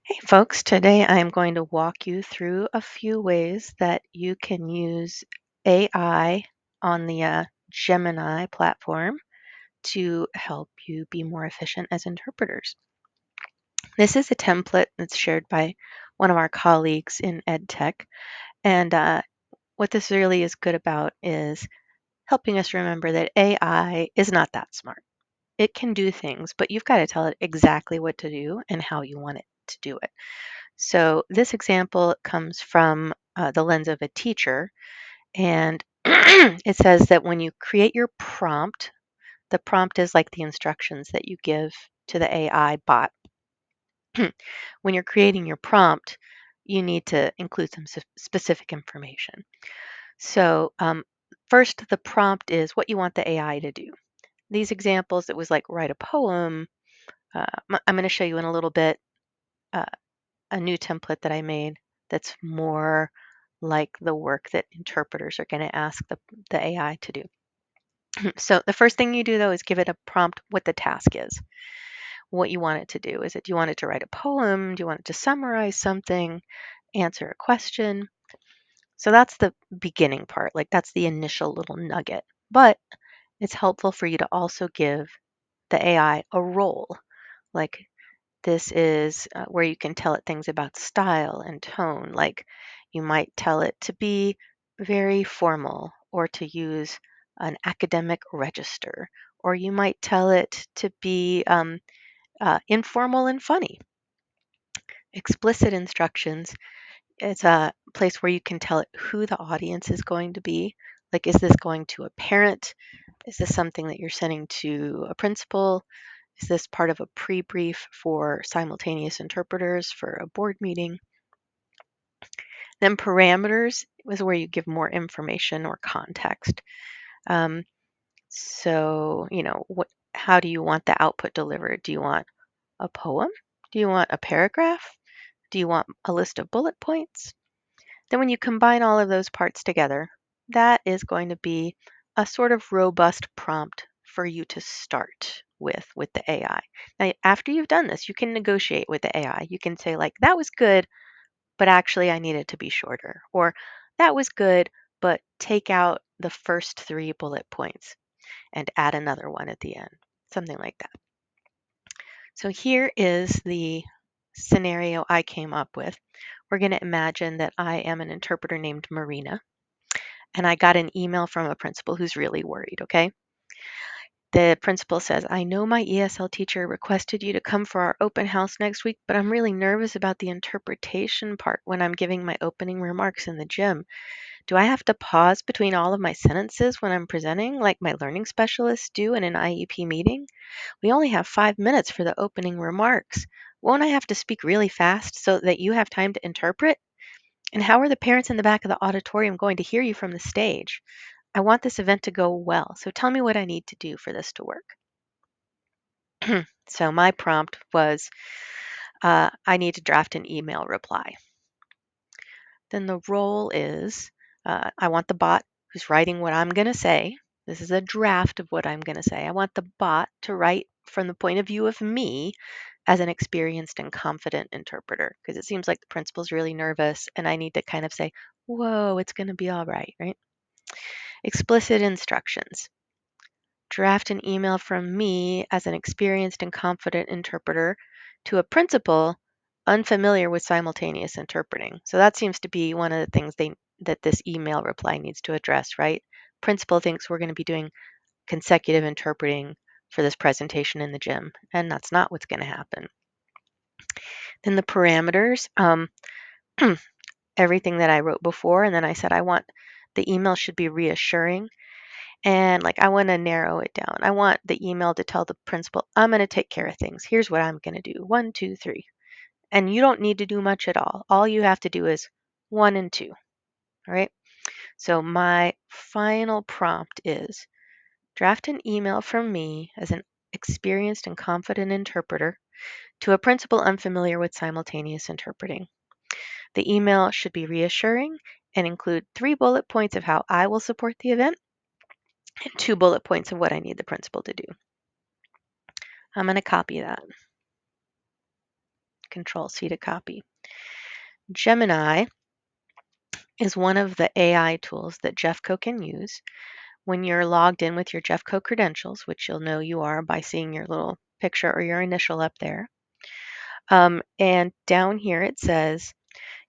Hey folks, today I'm going to walk you through a few ways that you can use AI on the Gemini platform to help you be more efficient as interpreters. This is a template that's shared by one of our colleagues in EdTech, and what this really is good about is helping us remember that AI is not that smart. It can do things, but you've got to tell it exactly what to do and how you want it to do it. So this example comes from the lens of a teacher, and it says that when you create your prompt, the prompt is like the instructions that you give to the AI bot. When you're creating your prompt, you need to include some specific information. So first, the prompt is what you want the AI to do. These examples, it was like write a poem. I'm going to show you in a little bit uh, a new template that I made that's more like the work that interpreters are going to ask the AI to do. So the first thing you do though is give it a prompt what the task is, what you want it to do. Do you want it to write a poem? Do you want it to summarize something, answer a question? So that's the beginning part, like that's the initial little nugget. But it's helpful for you to also give the AI a role. Like this is where you can tell it things about style and tone. Like you might tell it to be very formal or to use an academic register, or you might tell it to be informal and funny. Explicit instructions, it's a place where you can tell it who the audience is going to be. Like, is this going to a parent? Is this something that you're sending to a principal? Is this part of a pre-brief for simultaneous interpreters for a board meeting? Then parameters is where you give more information or context. Um, how do you want the output delivered? Do you want a poem? Do you want a paragraph? Do you want a list of bullet points? Then when you combine all of those parts together, that is going to be a sort of robust prompt for you to start with the AI. Now, after you've done this, you can negotiate with the AI. You can say like, that was good, but actually I need it to be shorter. Or that was good, but take out the first three bullet points and add another one at the end. Something like that. So here is the scenario I came up with. We're going to imagine that I am an interpreter named Marina, and I got an email from a principal who's really worried, okay? The principal says, I know my ESL teacher requested you to come for our open house next week, but I'm really nervous about the interpretation part when I'm giving my opening remarks in the gym. Do I have to pause between all of my sentences when I'm presenting, like my learning specialists do in an IEP meeting? We only have 5 minutes for the opening remarks. Won't I have to speak really fast so that you have time to interpret? And how are the parents in the back of the auditorium going to hear you from the stage? I want this event to go well, so tell me what I need to do for this to work. So my prompt was, I need to draft an email reply. Then the role is, I want the bot who's writing what I'm going to say. This is a draft of what I'm going to say. I want the bot to write from the point of view of me as an experienced and confident interpreter, because it seems like the principal's really nervous and I need to kind of say, whoa, it's going to be all right, right? Explicit instructions. Draft an email from me as an experienced and confident interpreter to a principal unfamiliar with simultaneous interpreting. So that seems to be one of the things that this email reply needs to address, right? Principal thinks we're going to be doing consecutive interpreting for this presentation in the gym, and that's not what's going to happen. Then the parameters, everything that I wrote before, and then I said I want the email should be reassuring. And like, I want to narrow it down. I want the email to tell the principal, I'm going to take care of things. Here's what I'm going to do. 1, 2, 3. And you don't need to do much at all. All you have to do is 1 and 2. All right. So my final prompt is draft an email from me as an experienced and confident interpreter to a principal unfamiliar with simultaneous interpreting. The email should be reassuring and include 3 bullet points of how I will support the event and 2 bullet points of what I need the principal to do. I'm going to copy that. Control C to copy. Gemini is one of the AI tools that Jeffco can use when you're logged in with your Jeffco credentials, which you'll know you are by seeing your little picture or your initial up there. And down here it says,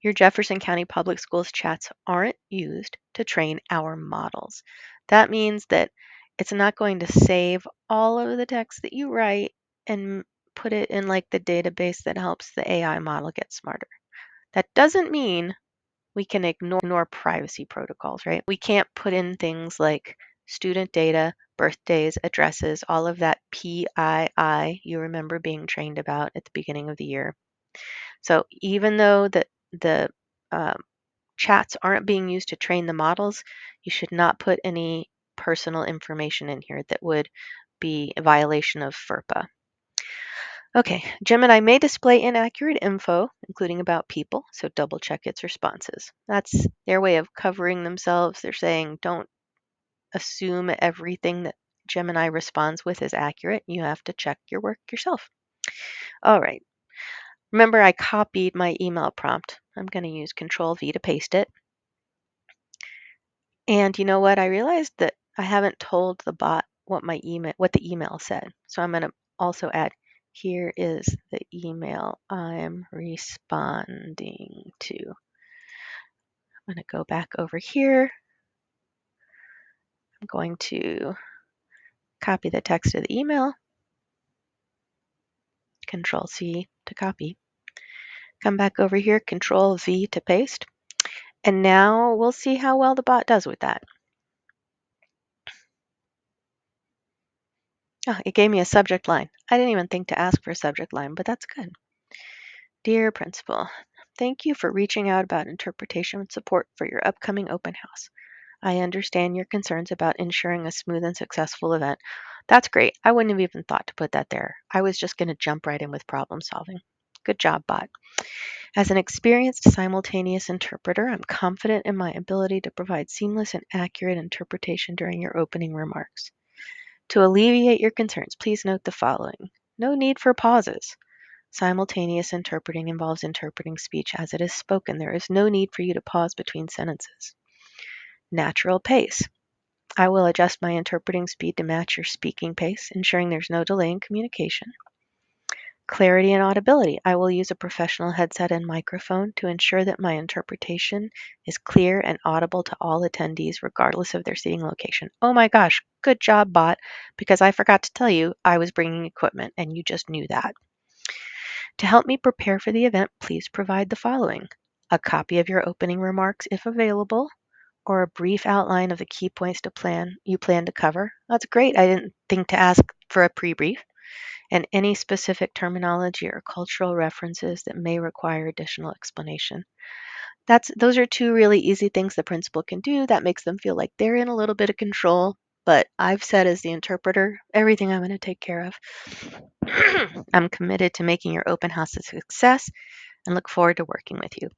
your Jefferson County Public Schools chats aren't used to train our models. That means that it's not going to save all of the text that you write and put it in like the database that helps the AI model get smarter. That doesn't mean we can ignore privacy protocols, right? We can't put in things like student data, birthdays, addresses, all of that PII you remember being trained about at the beginning of the year. So even though the um, chats aren't being used to train the models, you should not put any personal information in here that would be a violation of FERPA. Okay, Gemini may display inaccurate info, including about people, so double check its responses. That's their way of covering themselves. They're saying don't assume everything that Gemini responds with is accurate. You have to check your work yourself. All right. Remember, I copied my email prompt. I'm going to use Control V to paste it. And you know what? I realized that I haven't told the bot what the email said. So I'm going to also add, here is the email I'm responding to. I'm going to go back over here. I'm going to copy the text of the email. Control C to copy. Come back over here, Control V to paste. And now we'll see how well the bot does with that. Oh, it gave me a subject line. I didn't even think to ask for a subject line, but that's good. Dear Principal, thank you for reaching out about interpretation and support for your upcoming open house. I understand your concerns about ensuring a smooth and successful event. That's great. I wouldn't have even thought to put that there. I was just going to jump right in with problem solving. Good job, bot. As an experienced simultaneous interpreter, I'm confident in my ability to provide seamless and accurate interpretation during your opening remarks. To alleviate your concerns, please note the following. No need for pauses. Simultaneous interpreting involves interpreting speech as it is spoken. There is no need for you to pause between sentences. Natural pace. I will adjust my interpreting speed to match your speaking pace, ensuring there's no delay in communication. Clarity and audibility. I will use a professional headset and microphone to ensure that my interpretation is clear and audible to all attendees, regardless of their seating location. Oh my gosh, good job, bot, because I forgot to tell you I was bringing equipment and you just knew that. To help me prepare for the event, please provide the following: a copy of your opening remarks if available, or a brief outline of the key points you plan to cover. That's great. I didn't think to ask for a pre-brief. And any specific terminology or cultural references that may require additional explanation. Those are two really easy things the principal can do that makes them feel like they're in a little bit of control. But I've said, as the interpreter, everything I'm going to take care of. I'm committed to making your open house a success and look forward to working with you.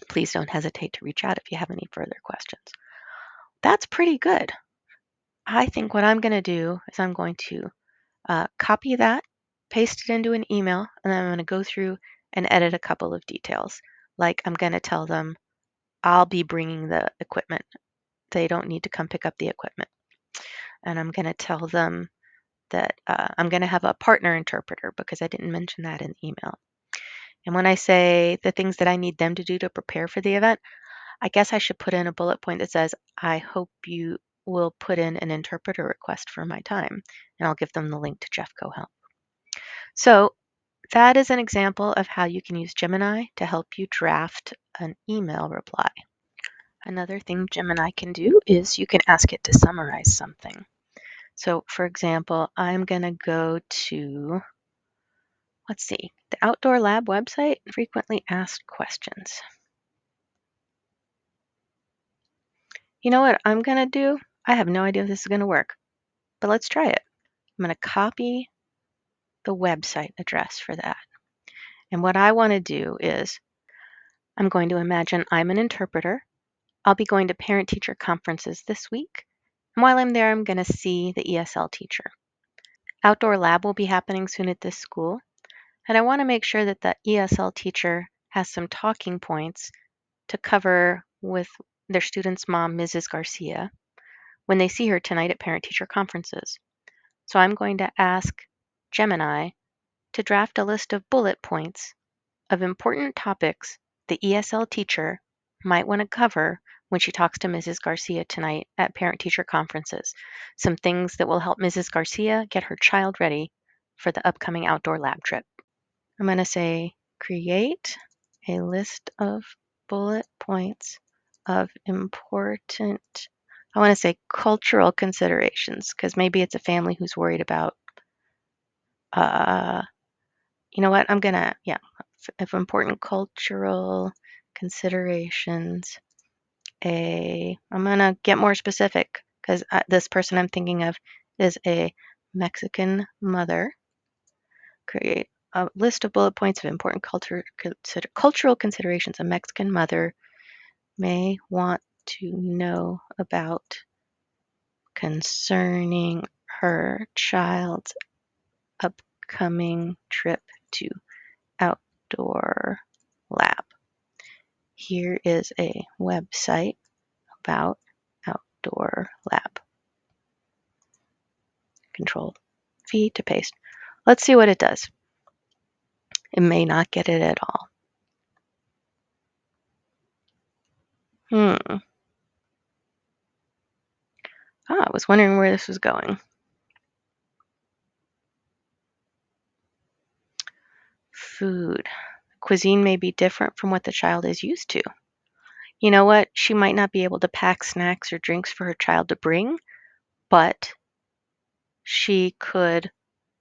Please don't hesitate to reach out if you have any further questions. That's pretty good. I think what I'm going to do is I'm going to copy that, paste it into an email, and then I'm going to go through and edit a couple of details. Like I'm going to tell them I'll be bringing the equipment. They don't need to come pick up the equipment. And I'm going to tell them that I'm going to have a partner interpreter because I didn't mention that in the email. And when I say the things that I need them to do to prepare for the event, I guess I should put in a bullet point that says, I hope you will put in an interpreter request for my time. And I'll give them the link to Jeffco Help. So that is an example of how you can use Gemini to help you draft an email reply. Another thing Gemini can do is you can ask it to summarize something. So for example, I'm going to go to, let's see, the Outdoor Lab website, frequently asked questions. You know what I'm going to do? I have no idea if this is going to work, but let's try it. I'm going to copy the website address for that. And what I want to do is I'm going to imagine I'm an interpreter. I'll be going to parent-teacher conferences this week. And while I'm there, I'm going to see the ESL teacher. Outdoor Lab will be happening soon at this school. And I want to make sure that the ESL teacher has some talking points to cover with their student's mom, Mrs. Garcia, when they see her tonight at parent-teacher conferences. So I'm going to ask Gemini to draft a list of bullet points of important topics the ESL teacher might want to cover when she talks to Mrs. Garcia tonight at parent-teacher conferences. Some things that will help Mrs. Garcia get her child ready for the upcoming outdoor lab trip. I'm going to say create a list of bullet points of important, I want to say cultural considerations, because maybe it's a family who's worried about, you know what, I'm going to, yeah, of important cultural considerations. I'm going to get more specific because this person I'm thinking of is a Mexican mother. Create a list of bullet points of important cultural considerations a Mexican mother may want to know about concerning her child's upcoming trip to outdoor lab. Here is a website about outdoor lab. Control V to paste. Let's see what it does. It may not get it at all. I was wondering where this was going. Food. Cuisine may be different from what the child is used to. You know what? She might not be able to pack snacks or drinks for her child to bring, but she could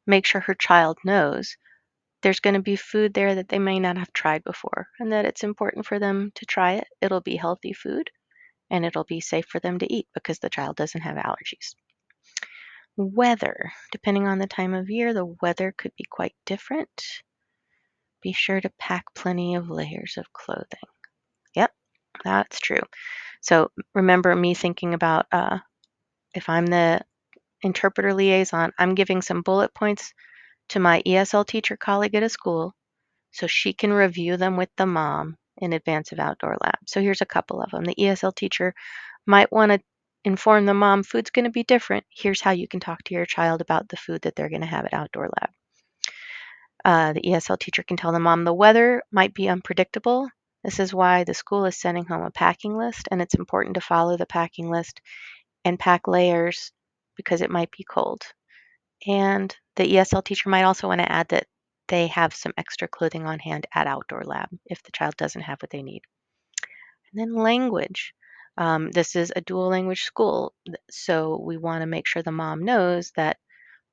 make sure her child knows there's going to be food there that they may not have tried before and that it's important for them to try it. It'll be healthy food and it'll be safe for them to eat because the child doesn't have allergies. Weather. Depending on the time of year, the weather could be quite different. Be sure to pack plenty of layers of clothing. Yep, that's true. So remember me thinking about if I'm the interpreter liaison, I'm giving some bullet points to my ESL teacher colleague at a school so she can review them with the mom in advance of outdoor lab. So here's a couple of them. The ESL teacher might want to inform the mom food's going to be different. Here's how you can talk to your child about the food that they're going to have at outdoor lab. The ESL teacher can tell the mom the weather might be unpredictable. This is why the school is sending home a packing list, and it's important to follow the packing list and pack layers because it might be cold. And the ESL teacher might also want to add that they have some extra clothing on hand at outdoor lab if the child doesn't have what they need. And then language. This is a dual language school, so we want to make sure the mom knows that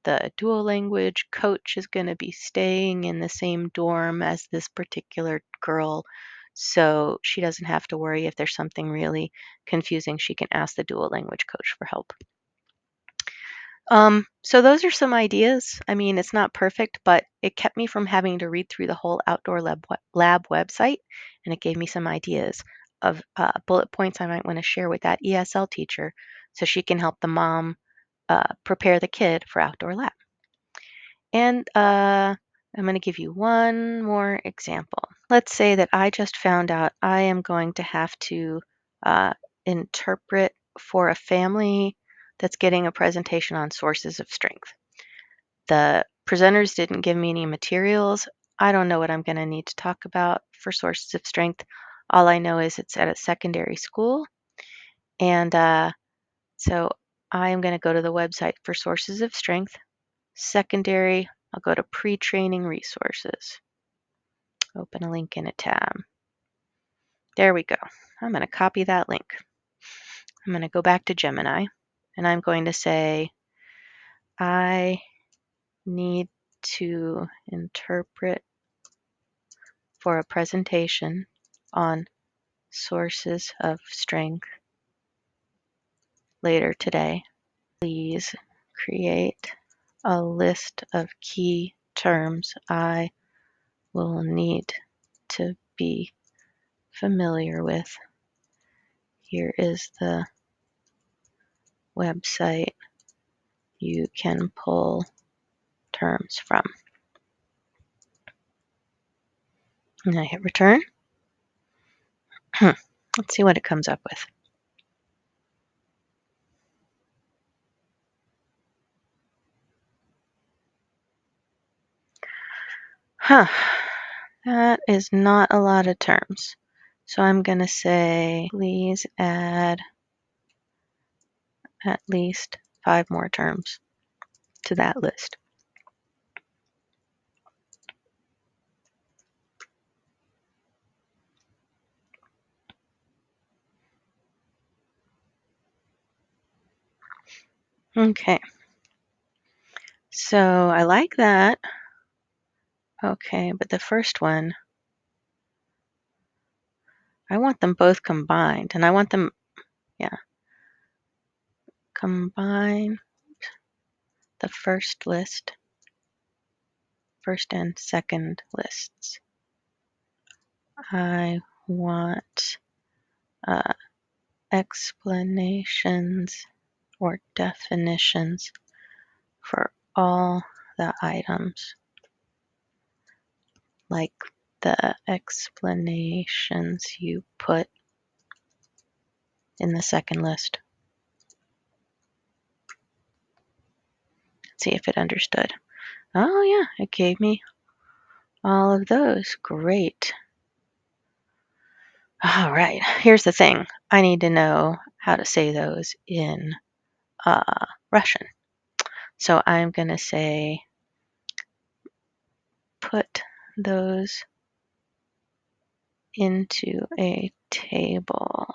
the dual language coach is going to be staying in the same dorm as this particular girl, so she doesn't have to worry if there's something really confusing. She can ask the dual language coach for help. So those are some ideas. I mean, it's not perfect, but it kept me from having to read through the whole outdoor lab website, and it gave me some ideas of bullet points I might want to share with that ESL teacher so she can help the mom prepare the kid for outdoor lab. And I'm going to give you one more example. Let's say that I just found out I am going to have to interpret for a family that's getting a presentation on sources of strength. The presenters didn't give me any materials. I don't know what I'm going to need to talk about for sources of strength. All I know is it's at a secondary school. And so I am going to go to the website for sources of strength. Secondary, I'll go to pre-training resources. Open a link in a tab. There we go. I'm going to copy that link. I'm going to go back to Gemini and I'm going to say, I need to interpret for a presentation on sources of strength later today. Please create a list of key terms I will need to be familiar with. Here is the website you can pull terms from. And I hit return. Let's see what it comes up with. Huh. That is not a lot of terms. So I'm going to say, please add at least 5 more terms to that list. Okay. So I like that. Okay, but the first one, I want them both combined, and I want them, combine the first and second lists. I want explanations or definitions for all the items, like the explanations you put in the second list. See if it understood. Oh yeah, it gave me all of those. Great. All right, here's the thing. I need to know how to say those in Russian. So I'm going to say, put those into a table.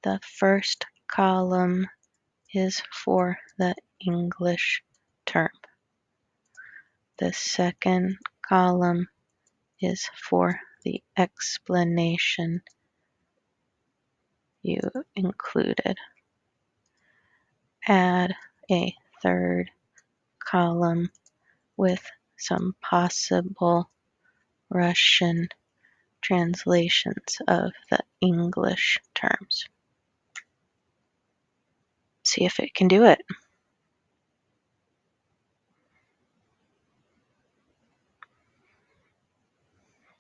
The first column is for the English term. The second column is for the explanation you included. Add a third column with some possible Russian translations of the English terms. See if it can do it.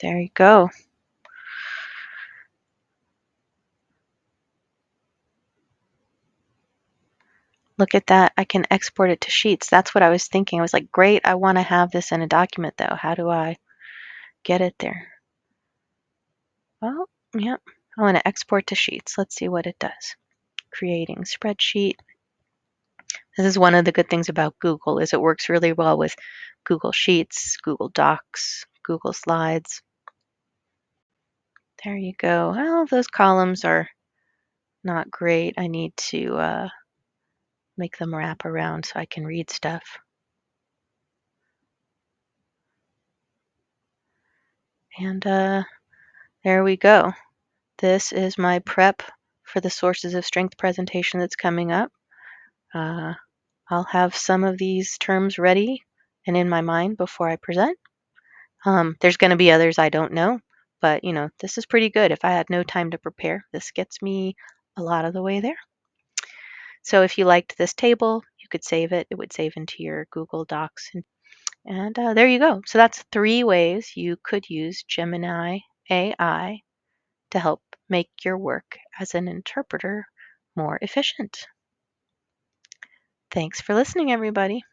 There you go. Look at that. I can export it to Sheets. That's what I was thinking. I was like, great, I want to have this in a document though. How do I get it there? Oh, yep. I want to export to Sheets. Let's see what it does. Creating spreadsheet. This is one of the good things about Google is it works really well with Google Sheets, Google Docs, Google Slides. There you go. Well, those columns are not great. I need to make them wrap around so I can read stuff. And there we go. This is my prep for the Sources of Strength presentation that's coming up. I'll have some of these terms ready and in my mind before I present. There's going to be others I don't know, but this is pretty good. If I had no time to prepare, this gets me a lot of the way there. So if you liked this table, you could save it. It would save into your Google Docs. And there you go. So that's 3 ways you could use Gemini AI to help make your work as an interpreter more efficient. Thanks for listening, everybody.